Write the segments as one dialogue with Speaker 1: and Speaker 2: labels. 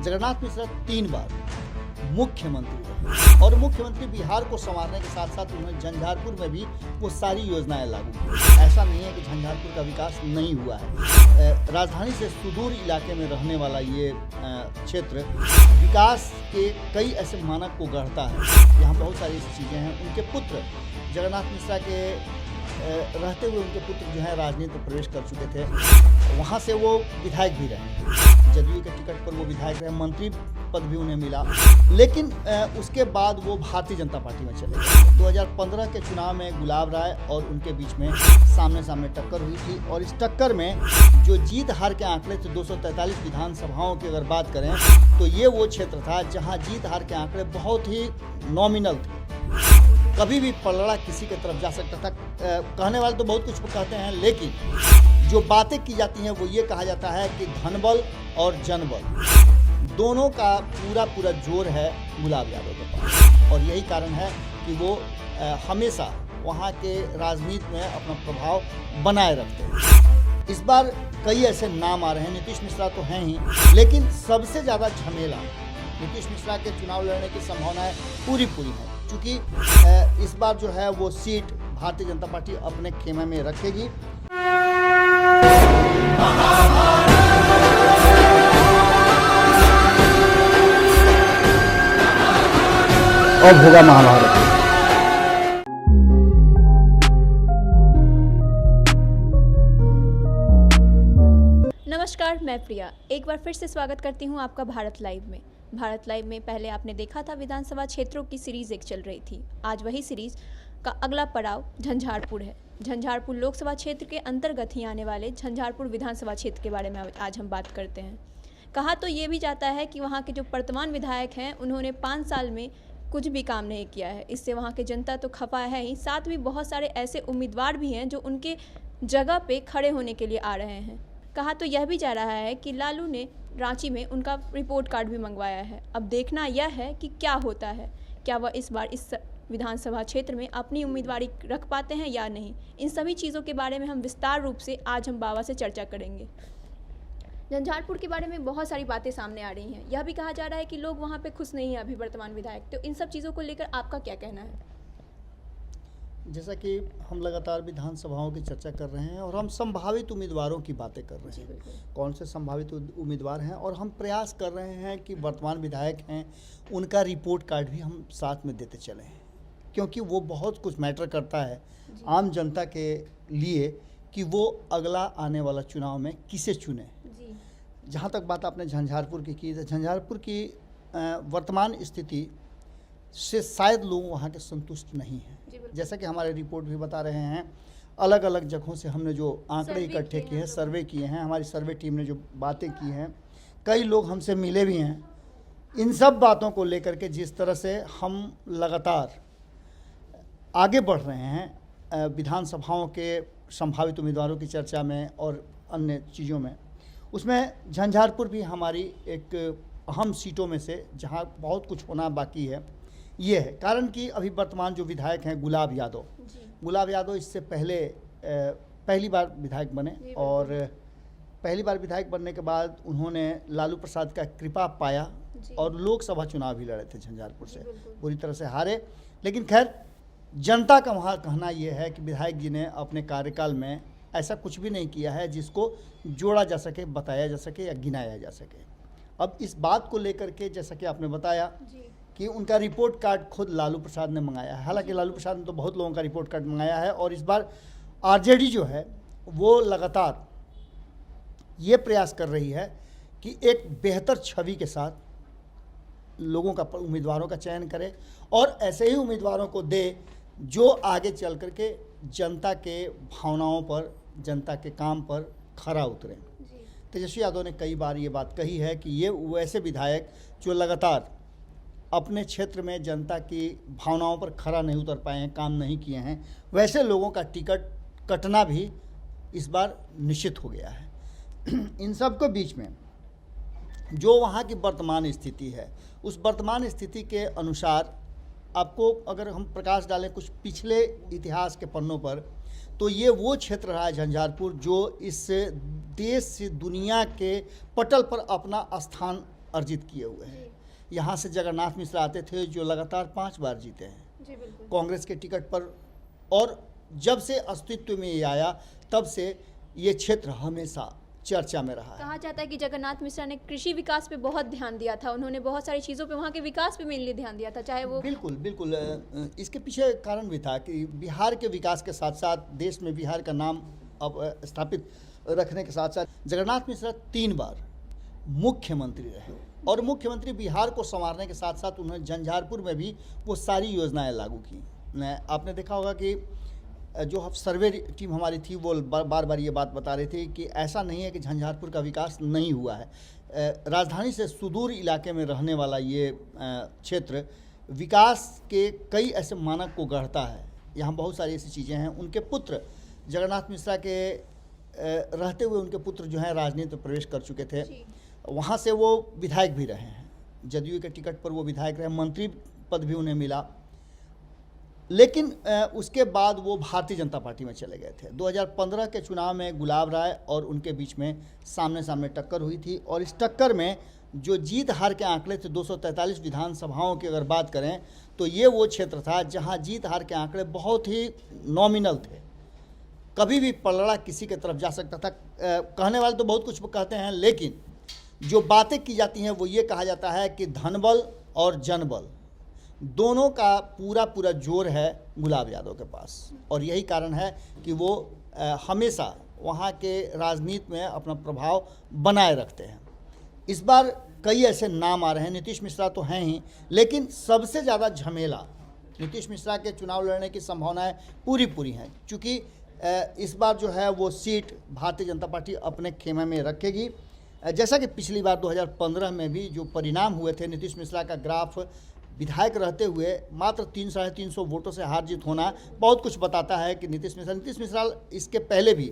Speaker 1: जगन्नाथ मिश्रा 3 बार मुख्यमंत्री रहे और मुख्यमंत्री बिहार को संवारने के साथ साथ उन्होंने झंझारपुर में भी वो सारी योजनाएं लागू की। ऐसा नहीं है कि झंझारपुर का विकास नहीं हुआ है। राजधानी से सुदूर इलाके में रहने वाला ये क्षेत्र विकास के कई ऐसे मानक को गढ़ता है। यहाँ बहुत सारी ऐसी चीज़ें हैं। उनके पुत्र जगन्नाथ मिश्रा के रहते हुए उनके पुत्र जो है राजनीति में प्रवेश कर चुके थे। वहाँ से वो विधायक भी रहे, जदयू के टिकट पर वो विधायक रहे, मंत्री पद भी उन्हें मिला। लेकिन उसके बाद वो भारतीय जनता पार्टी में चले गए। 2015 के चुनाव में गुलाब राय और उनके बीच में सामने सामने टक्कर हुई थी और इस टक्कर में जो जीत हार के आंकड़े थे 243 विधानसभाओं की अगर बात करें तो ये वो क्षेत्र था जहाँ जीत हार के आंकड़े बहुत ही नॉमिनल थे। कभी भी पलड़ा किसी की तरफ जा सकता था। कहने वाले तो बहुत कुछ कहते हैं, लेकिन जो बातें की जाती हैं वो ये कहा जाता है कि धनबल और जनबल दोनों का पूरा जोर है गुलाब यादव के पास और यही कारण है कि वो हमेशा वहाँ के राजनीति में अपना प्रभाव बनाए रखते हैं। इस बार कई ऐसे नाम आ रहे हैं। नीतीश मिश्रा तो हैं ही, लेकिन सबसे ज़्यादा झमेला नीतीश मिश्रा के चुनाव लड़ने की संभावनाएं पूरी है, क्योंकि इस बार जो है वो सीट भारतीय जनता पार्टी अपने खेमे में रखेगी। अब होगा महाभारत।
Speaker 2: नमस्कार, मैं प्रिया एक बार फिर से स्वागत करती हूं आपका भारत लाइव में। भारत लाइव में पहले आपने देखा था विधानसभा क्षेत्रों की सीरीज एक चल रही थी। आज वही सीरीज का अगला पड़ाव झंझारपुर है। झंझारपुर लोकसभा क्षेत्र के अंतर्गत ही आने वाले झंझारपुर विधानसभा क्षेत्र के बारे में आज हम बात करते हैं। कहा तो ये भी जाता है कि वहाँ के जो वर्तमान विधायक हैं उन्होंने 5 साल में कुछ भी काम नहीं किया है। इससे वहाँ की जनता तो खफा है ही, साथ में बहुत सारे ऐसे उम्मीदवार भी हैं जो उनके जगह पे खड़े होने के लिए आ रहे हैं। कहा तो यह भी जा रहा है कि लालू ने रांची में उनका रिपोर्ट कार्ड भी मंगवाया है। अब देखना यह है कि क्या होता है, क्या वह इस बार इस विधानसभा क्षेत्र में अपनी उम्मीदवारी रख पाते हैं या नहीं। इन सभी चीज़ों के बारे में हम विस्तार रूप से आज हम बाबा से चर्चा करेंगे। झंझारपुर के बारे में बहुत सारी बातें सामने आ रही हैं। यह भी कहा जा रहा है कि लोग वहाँ पे खुश नहीं हैं अभी वर्तमान विधायक। तो इन सब चीज़ों को लेकर आपका क्या कहना है?
Speaker 1: जैसा कि हम लगातार विधानसभाओं की चर्चा कर रहे हैं और हम संभावित उम्मीदवारों की बातें कर रहे हैं, कौन से संभावित उम्मीदवार हैं, और हम प्रयास कर रहे हैं कि वर्तमान विधायक हैं उनका रिपोर्ट कार्ड भी हम साथ में देते चले हैं, क्योंकि वो बहुत कुछ मैटर करता है आम जनता के लिए कि वो अगला आने वाला चुनाव में किसे चुने। जहाँ तक बात आपने झंझारपुर की तो झंझारपुर की वर्तमान स्थिति से शायद लोग वहाँ के संतुष्ट नहीं हैं। जैसा कि हमारे रिपोर्ट भी बता रहे हैं, अलग अलग जगहों से हमने जो आंकड़े इकट्ठे किए हैं, सर्वे किए हैं, हमारी सर्वे टीम ने जो बातें की हैं, कई लोग हमसे मिले भी हैं। इन सब बातों को लेकर के जिस तरह से हम लगातार आगे बढ़ रहे हैं विधानसभाओं के संभावित उम्मीदवारों की चर्चा में और अन्य चीज़ों में, उसमें झंझारपुर भी हमारी एक अहम सीटों में से जहाँ बहुत कुछ होना बाकी है ये है। कारण कि अभी वर्तमान जो विधायक हैं गुलाब यादव इससे पहले पहली बार विधायक बने और पहली बार विधायक बनने के बाद उन्होंने लालू प्रसाद का कृपा पाया और लोकसभा चुनाव भी लड़े थे झंझारपुर से, पूरी तरह से हारे। लेकिन खैर जनता का वहाँ कहना यह है कि विधायक जी ने अपने कार्यकाल में ऐसा कुछ भी नहीं किया है जिसको जोड़ा जा सके, बताया जा सके या गिनाया जा सके। अब इस बात को लेकर के जैसा कि आपने बताया कि उनका रिपोर्ट कार्ड खुद लालू प्रसाद ने मंगाया है। हालांकि लालू प्रसाद ने तो बहुत लोगों का रिपोर्ट कार्ड मंगाया है और इस बार आरजेडी जो है वो लगातार ये प्रयास कर रही है कि एक बेहतर छवि के साथ लोगों का उम्मीदवारों का चयन करे और ऐसे ही उम्मीदवारों को दे जो आगे चल कर के जनता के भावनाओं पर, जनता के काम पर खरा उतरें। तेजस्वी यादव ने कई बार ये बात कही है कि ये वैसे विधायक जो लगातार अपने क्षेत्र में जनता की भावनाओं पर खरा नहीं उतर पाए हैं, काम नहीं किए हैं, वैसे लोगों का टिकट कटना भी इस बार निश्चित हो गया है। इन सब के बीच में जो वहाँ की वर्तमान स्थिति है, उस वर्तमान स्थिति के अनुसार आपको अगर हम प्रकाश डालें कुछ पिछले इतिहास के पन्नों पर, तो ये वो क्षेत्र रहा है झंझारपुर जो इस देश से दुनिया के पटल पर अपना स्थान अर्जित किए हुए हैं। यहाँ से जगन्नाथ मिश्रा आते थे जो लगातार 5 बार जीते हैं
Speaker 2: जी बिल्कुल।
Speaker 1: कांग्रेस के टिकट पर, और जब से अस्तित्व में ये आया तब से ये क्षेत्र हमेशा चर्चा में रहा है।
Speaker 2: कहा जाता है कि जगन्नाथ मिश्रा ने कृषि विकास पे बहुत ध्यान दिया था, उन्होंने बहुत सारी चीज़ों पे, वहाँ के विकास पे मेनली ध्यान दिया था, चाहे वो
Speaker 1: बिल्कुल बिल्कुल इसके पीछे कारण भी था कि बिहार के विकास के साथ साथ देश में बिहार का नाम अब स्थापित रखने के साथ साथ जगन्नाथ मिश्रा 3 बार मुख्यमंत्री रहे, और मुख्यमंत्री बिहार को संवारने के साथ साथ उन्होंने झंझारपुर में भी वो सारी योजनाएं लागू की। आपने देखा होगा कि जो सर्वे टीम हमारी थी वो बार बार ये बात बता रही थी कि ऐसा नहीं है कि झंझारपुर का विकास नहीं हुआ है। राजधानी से सुदूर इलाके में रहने वाला ये क्षेत्र विकास के कई ऐसे मानक को गढ़ता है। यहाँ बहुत सारी ऐसी चीज़ें हैं। उनके पुत्र जगन्नाथ मिश्रा के रहते हुए उनके पुत्र जो हैं राजनीति में प्रवेश कर चुके थे, वहाँ से वो विधायक भी रहे हैं, जदयू के टिकट पर वो विधायक रहे, मंत्री पद भी उन्हें मिला, लेकिन उसके बाद वो भारतीय जनता पार्टी में चले गए थे। 2015 के चुनाव में गुलाब राय और उनके बीच में सामने सामने टक्कर हुई थी, और इस टक्कर में जो जीत हार के आंकड़े थे 243 विधानसभाओं की अगर बात करें तो ये वो क्षेत्र था जहां जीत हार के आंकड़े बहुत ही नॉमिनल थे, कभी भी पलड़ा किसी के तरफ जा सकता था। कहने वाले तो बहुत कुछ कहते हैं, लेकिन जो बातें की जाती हैं वो ये कहा जाता है कि धनबल और जनबल दोनों का पूरा जोर है गुलाब यादव के पास, और यही कारण है कि वो हमेशा वहाँ के राजनीति में अपना प्रभाव बनाए रखते हैं। इस बार कई ऐसे नाम आ रहे हैं, नीतीश मिश्रा तो हैं ही, लेकिन सबसे ज़्यादा झमेला नीतीश मिश्रा के चुनाव लड़ने की संभावनाएं पूरी हैं, क्योंकि इस बार जो है वो सीट भारतीय जनता पार्टी अपने खेमे में रखेगी। जैसा कि पिछली बार 2015 में भी जो परिणाम हुए थे, नीतीश मिश्रा का ग्राफ विधायक रहते हुए मात्र 300-350 वोटों से हार जीत होना बहुत कुछ बताता है कि नीतीश मिश्रा इसके पहले भी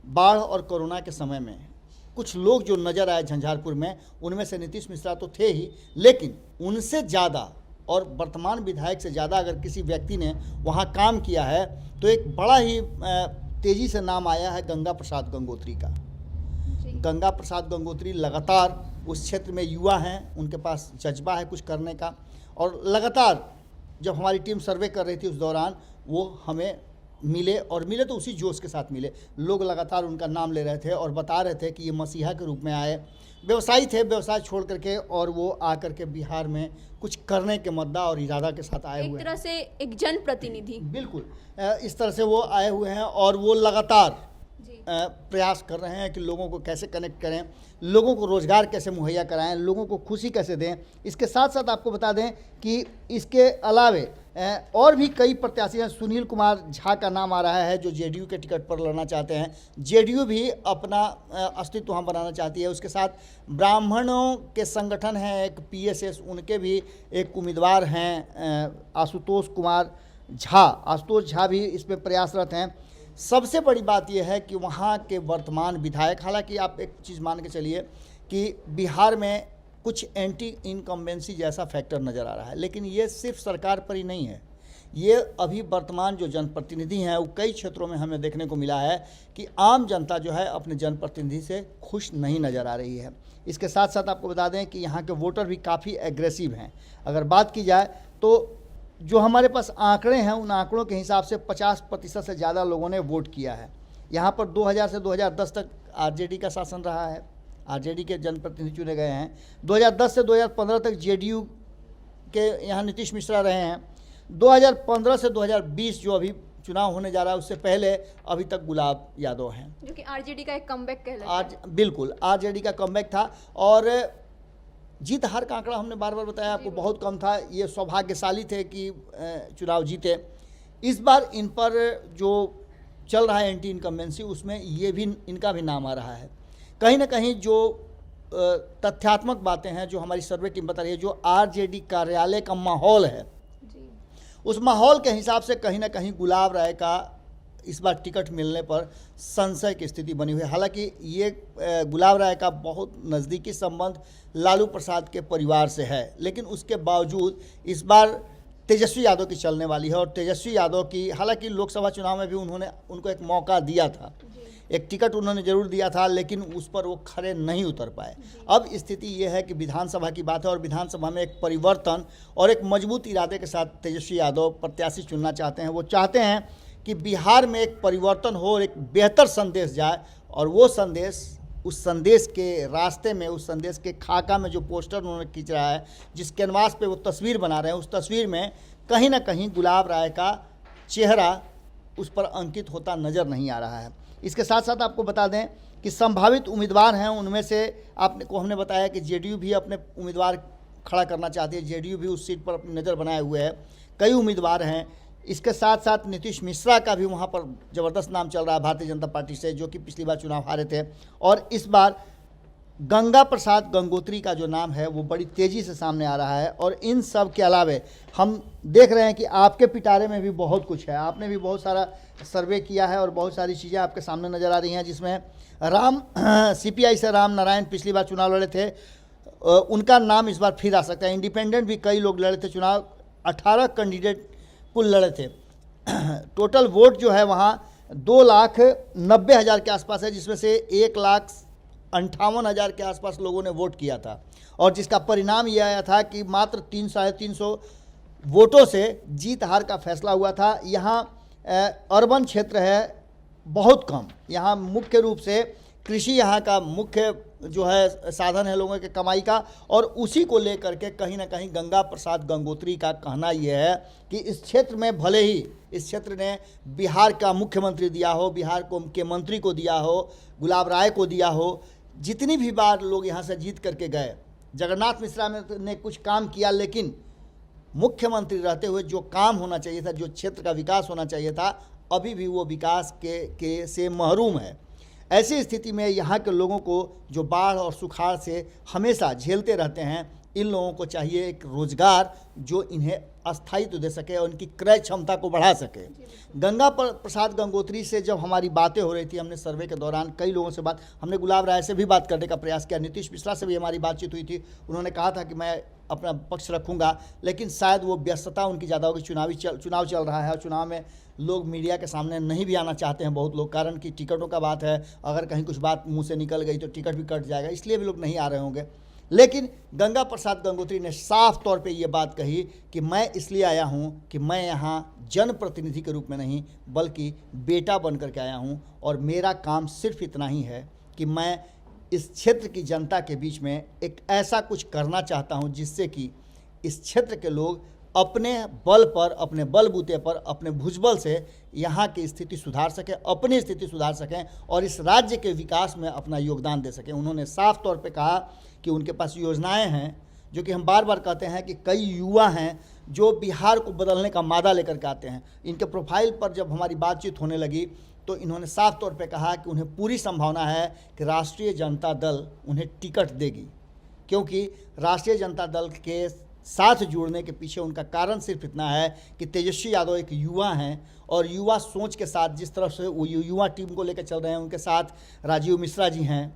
Speaker 1: बाढ़ और कोरोना के समय में कुछ लोग जो नज़र आए झंझारपुर में, उनमें से नीतीश मिश्रा तो थे ही, लेकिन उनसे ज़्यादा और वर्तमान विधायक से ज़्यादा अगर किसी व्यक्ति ने वहाँ काम किया है तो एक बड़ा ही तेज़ी से नाम आया है गंगा प्रसाद गंगोत्री का। गंगा प्रसाद गंगोत्री लगातार उस क्षेत्र में युवा हैं, उनके पास जज्बा है कुछ करने का, और लगातार जब हमारी टीम सर्वे कर रही थी उस दौरान वो हमें मिले, और मिले तो उसी जोश के साथ मिले। लोग लगातार उनका नाम ले रहे थे और बता रहे थे कि ये मसीहा के रूप में आए, व्यवसायी थे, व्यवसाय छोड़ करके और वो आकर के बिहार में कुछ करने के मुद्दा और इरादा के साथ आए हुए हैं।
Speaker 2: एक तरह से एक जनप्रतिनिधि,
Speaker 1: बिल्कुल इस तरह से वो आए हुए हैं, और वो लगातार प्रयास कर रहे हैं कि लोगों को कैसे कनेक्ट करें, लोगों को रोज़गार कैसे मुहैया कराएं, लोगों को खुशी कैसे दें। इसके साथ साथ आपको बता दें कि इसके अलावे और भी कई प्रत्याशी हैं। सुनील कुमार झा का नाम आ रहा है जो जेडीयू के टिकट पर लड़ना चाहते हैं। जेडीयू भी अपना अस्तित्व वहाँ बनाना चाहती है। उसके साथ ब्राह्मणों के संगठन हैं एक पीएसएस, उनके भी एक उम्मीदवार हैं आशुतोष झा भी इसमें प्रयासरत हैं। सबसे बड़ी बात यह है कि वहाँ के वर्तमान विधायक, हालांकि आप एक चीज़ मान के चलिए कि बिहार में कुछ एंटी इनकम्बेंसी जैसा फैक्टर नज़र आ रहा है, लेकिन ये सिर्फ सरकार पर ही नहीं है, ये अभी वर्तमान जो जनप्रतिनिधि हैं वो कई क्षेत्रों में हमें देखने को मिला है कि आम जनता जो है अपने जनप्रतिनिधि से खुश नहीं नज़र आ रही है। इसके साथ साथ आपको बता दें कि यहाँ के वोटर भी काफ़ी एग्रेसिव हैं। अगर बात की जाए तो जो हमारे पास आंकड़े हैं उन आंकड़ों के हिसाब से 50% से ज़्यादा लोगों ने वोट किया है। यहाँ पर 2000 से 2010 तक आरजेडी का शासन रहा है, आरजेडी के जनप्रतिनिधि चुने गए हैं। 2010 से 2015 तक जेडीयू के यहाँ नीतीश मिश्रा रहे हैं। 2015 से 2020 जो अभी चुनाव होने जा रहा है उससे पहले अभी तक गुलाब यादव हैं,
Speaker 2: जो कि आरजेडी का एक कमबैक कहलाता है।
Speaker 1: बिल्कुल आरजेडी का कमबैक था, और जीत हार का आंकड़ा हमने बार बार बताया आपको बहुत कम था। ये सौभाग्यशाली थे कि चुनाव जीते। इस बार इन पर जो चल रहा है एंटी इनकम्बेंसी, उसमें ये भी इनका भी नाम आ रहा है। कहीं ना कहीं जो तथ्यात्मक बातें हैं जो हमारी सर्वे टीम बता रही है, जो आरजेडी कार्यालय का माहौल है उस माहौल के हिसाब से कहीं ना कहीं गुलाब राय का इस बार टिकट मिलने पर संशय की स्थिति बनी हुई है। हालांकि ये गुलाब राय का बहुत नज़दीकी संबंध लालू प्रसाद के परिवार से है, लेकिन उसके बावजूद इस बार तेजस्वी यादव की चलने वाली है। और तेजस्वी यादव की, हालांकि लोकसभा चुनाव में भी उन्होंने उनको एक मौका दिया था, एक टिकट उन्होंने जरूर दिया था, लेकिन उस पर वो खरे नहीं उतर पाए। अब स्थिति ये है कि विधानसभा की बात है और विधानसभा में एक परिवर्तन और एक मजबूत इरादे के साथ तेजस्वी यादव प्रत्याशी चुनना चाहते हैं। वो चाहते हैं कि बिहार में एक परिवर्तन हो और एक बेहतर संदेश जाए, और वो संदेश, उस संदेश के रास्ते में, उस संदेश के खाका में जो पोस्टर उन्होंने खींच रहा है, जिस कैनवास पे वो तस्वीर बना रहे हैं, उस तस्वीर में कहीं ना कहीं गुलाब राय का चेहरा उस पर अंकित होता नज़र नहीं आ रहा है। इसके साथ साथ आपको बता दें कि संभावित उम्मीदवार हैं, उनमें से हमने बताया कि जेडीयू भी अपने उम्मीदवार खड़ा करना चाहती है, जेडीयू भी उस सीट पर अपनी नज़र बनाए हुए है, कई उम्मीदवार हैं। इसके साथ साथ नीतीश मिश्रा का भी वहाँ पर ज़बरदस्त नाम चल रहा है भारतीय जनता पार्टी से, जो कि पिछली बार चुनाव हारे थे। और इस बार गंगा प्रसाद गंगोत्री का जो नाम है वो बड़ी तेज़ी से सामने आ रहा है। और इन सब के अलावे हम देख रहे हैं कि आपके पिटारे में भी बहुत कुछ है, आपने भी बहुत सारा सर्वे किया है और बहुत सारी चीज़ें आपके सामने नज़र आ रही हैं, जिसमें सीपीआई से राम नारायण पिछली बार चुनाव लड़े थे, उनका नाम इस बार फिर आ सकता है। इंडिपेंडेंट भी कई लोग लड़े थे चुनाव, 18 कैंडिडेट कुल लड़े थे। टोटल वोट जो है वहाँ 2,90,000 के आसपास है, जिसमें से 1,58,000 के आसपास लोगों ने वोट किया था, और जिसका परिणाम यह आया था कि मात्र 300-350 वोटों से जीत हार का फैसला हुआ था। यहाँ अर्बन क्षेत्र है बहुत कम, यहाँ मुख्य रूप से कृषि यहाँ का मुख्य जो है साधन है लोगों के कमाई का, और उसी को लेकर के कहीं ना कहीं गंगा प्रसाद गंगोत्री का कहना यह है कि इस क्षेत्र में भले ही इस क्षेत्र ने बिहार का मुख्यमंत्री दिया हो, बिहार को के मंत्री को दिया हो, गुलाब राय को दिया हो, जितनी भी बार लोग यहाँ से जीत करके गए, जगन्नाथ मिश्रा ने कुछ काम किया, लेकिन मुख्यमंत्री रहते हुए जो काम होना चाहिए था, जो क्षेत्र का विकास होना चाहिए था, अभी भी वो विकास के से महरूम है। ऐसी स्थिति में यहाँ के लोगों को जो बाढ़ और सुखाड़ से हमेशा झेलते रहते हैं, इन लोगों को चाहिए एक रोजगार जो इन्हें अस्थायित्व दे सके और इनकी क्रय क्षमता को बढ़ा सके। गंगा प्रसाद गंगोत्री से जब हमारी बातें हो रही थी, हमने सर्वे के दौरान कई लोगों से हमने गुलाब राय से भी बात करने का प्रयास किया, नीतीश मिश्रा से भी हमारी बातचीत हुई थी, उन्होंने कहा था कि मैं अपना पक्ष रखूंगा, लेकिन शायद वो व्यस्तता उनकी ज़्यादा होगी, चुनाव चल रहा है और चुनाव में लोग मीडिया के सामने नहीं भी आना चाहते हैं बहुत लोग, कारण कि टिकटों का बात है, अगर कहीं कुछ बात मुंह से निकल गई तो टिकट भी कट जाएगा, इसलिए भी लोग नहीं आ रहे होंगे। लेकिन गंगा प्रसाद गंगोत्री ने साफ तौर पे ये बात कही कि मैं इसलिए आया हूँ कि मैं यहाँ जनप्रतिनिधि के रूप में नहीं बल्कि बेटा बन करके आया हूँ, और मेरा काम सिर्फ इतना ही है कि मैं इस क्षेत्र की जनता के बीच में एक ऐसा कुछ करना चाहता हूँ जिससे कि इस क्षेत्र के लोग अपने बल पर, अपने बलबूते पर, अपने भुजबल से यहाँ की स्थिति सुधार सकें, अपनी स्थिति सुधार सकें और इस राज्य के विकास में अपना योगदान दे सकें। उन्होंने साफ तौर पे कहा कि उनके पास योजनाएं हैं, जो कि हम बार बार कहते हैं कि कई युवा हैं जो बिहार को बदलने का मादा लेकर के आते हैं। इनके प्रोफाइल पर जब हमारी बातचीत होने लगी तो इन्होंने साफ तौर पे कहा कि उन्हें पूरी संभावना है कि राष्ट्रीय जनता दल उन्हें टिकट देगी, क्योंकि राष्ट्रीय जनता दल के साथ जुड़ने के पीछे उनका कारण सिर्फ इतना है कि तेजस्वी यादव एक युवा हैं और युवा सोच के साथ जिस तरफ से वो युवा टीम को लेकर चल रहे हैं, उनके साथ राजीव मिश्रा जी हैं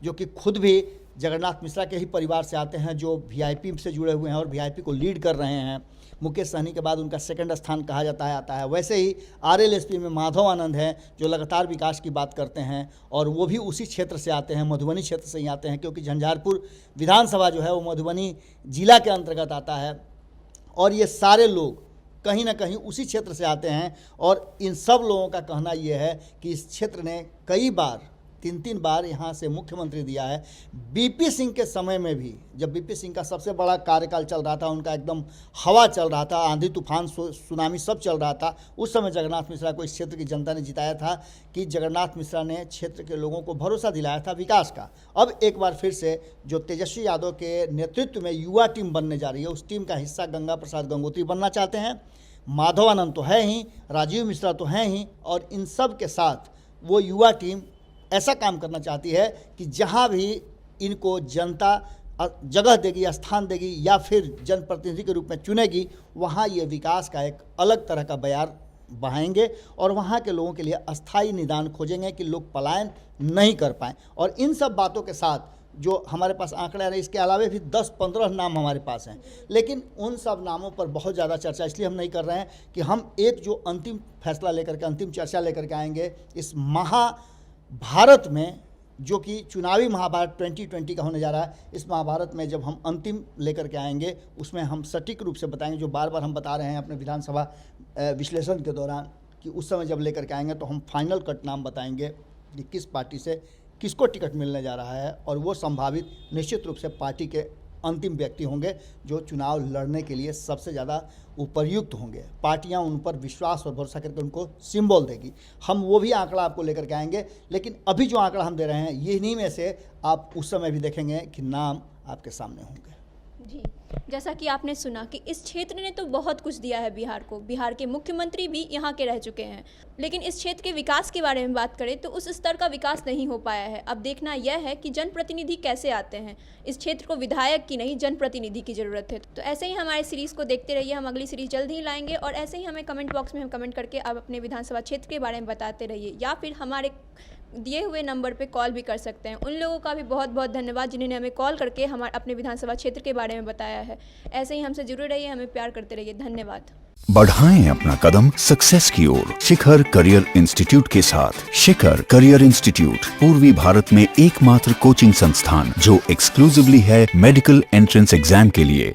Speaker 1: जो कि खुद भी जगन्नाथ मिश्रा के ही परिवार से आते हैं, जो वीआईपी से जुड़े हुए हैं और वीआईपी को लीड कर रहे हैं। मुकेश सहनी के बाद उनका सेकंड स्थान कहा जाता है आता है। वैसे ही आरएलएसपी में माधव आनंद हैं जो लगातार विकास की बात करते हैं और वो भी उसी क्षेत्र से आते हैं, मधुबनी क्षेत्र से ही आते हैं, क्योंकि झंझारपुर विधानसभा जो है वो मधुबनी जिला के अंतर्गत आता है और ये सारे लोग कहीं ना कहीं उसी क्षेत्र से आते हैं। और इन सब लोगों का कहना ये है कि इस क्षेत्र ने कई बार 3-3 बार यहाँ से मुख्यमंत्री दिया है। बीपी सिंह के समय में भी, जब बीपी सिंह का सबसे बड़ा कार्यकाल चल रहा था, उनका एकदम हवा चल रहा था, आंधी तूफान सुनामी सब चल रहा था, उस समय जगन्नाथ मिश्रा को इस क्षेत्र की जनता ने जिताया था कि जगन्नाथ मिश्रा ने क्षेत्र के लोगों को भरोसा दिलाया था विकास का। अब एक बार फिर से जो तेजस्वी यादव के नेतृत्व में युवा टीम बनने जा रही है, उस टीम का हिस्सा गंगा प्रसाद गंगोत्री बनना चाहते हैं। माधव आनंद तो है ही, राजीव मिश्रा तो हैं ही, और इन सब के साथ वो युवा टीम ऐसा काम करना चाहती है कि जहां भी इनको जनता जगह देगी, स्थान देगी या फिर जनप्रतिनिधि के रूप में चुनेगी, वहां ये विकास का एक अलग तरह का बयार बहाएंगे और वहां के लोगों के लिए अस्थायी निदान खोजेंगे कि लोग पलायन नहीं कर पाएँ। और इन सब बातों के साथ जो हमारे पास आंकड़े आ रहे हैं, इसके अलावा भी 10-15 नाम हमारे पास हैं, लेकिन उन सब नामों पर बहुत ज़्यादा चर्चा इसलिए हम नहीं कर रहे हैं कि हम एक जो अंतिम फैसला लेकर के, अंतिम चर्चा लेकर के आएंगे इस महाभारत में, जो कि चुनावी महाभारत 2020 का होने जा रहा है। इस महाभारत में जब हम अंतिम लेकर के आएंगे, उसमें हम सटीक रूप से बताएंगे, जो बार बार हम बता रहे हैं अपने विधानसभा विश्लेषण के दौरान, कि उस समय जब लेकर के आएंगे तो हम फाइनल कट नाम बताएंगे कि किस पार्टी से किसको टिकट मिलने जा रहा है, और वो संभावित निश्चित रूप से पार्टी के अंतिम व्यक्ति होंगे जो चुनाव लड़ने के लिए सबसे ज़्यादा उपयुक्त होंगे। पार्टियां उन पर विश्वास और भरोसा करके उनको सिंबल देगी। हम वो भी आंकड़ा आपको लेकर के आएंगे, लेकिन अभी जो आंकड़ा हम दे रहे हैं, इन्हीं में से आप उस समय भी देखेंगे कि नाम आपके सामने होंगे।
Speaker 2: जी, जैसा कि आपने सुना कि इस क्षेत्र ने तो बहुत कुछ दिया है बिहार को, बिहार के मुख्यमंत्री भी यहाँ के रह चुके हैं, लेकिन इस क्षेत्र के विकास के बारे में बात करें तो उस स्तर का विकास नहीं हो पाया है। अब देखना यह है कि जनप्रतिनिधि कैसे आते हैं। इस क्षेत्र को विधायक की नहीं, जनप्रतिनिधि की ज़रूरत है। तो ऐसे ही हमारे सीरीज़ को देखते रहिए, हम अगली सीरीज़ जल्द ही लाएंगे, और ऐसे ही हमें कमेंट बॉक्स में हम कमेंट करके आप अपने विधानसभा क्षेत्र के बारे में बताते रहिए, या फिर हमारे दिए हुए नंबर पे कॉल भी कर सकते हैं। उन लोगों का भी बहुत बहुत धन्यवाद जिन्होंने हमें कॉल करके हमारे अपने विधानसभा क्षेत्र के बारे में बताया है। ऐसे ही हमसे जुड़े रहिए, हमें प्यार करते रहिए। धन्यवाद।
Speaker 3: बढ़ाएं अपना कदम सक्सेस की ओर शिखर करियर इंस्टीट्यूट के साथ। शिखर करियर इंस्टीट्यूट पूर्वी भारत में एकमात्र कोचिंग संस्थान जो एक्सक्लूसिवली है मेडिकल एंट्रेंस एग्जाम के लिए।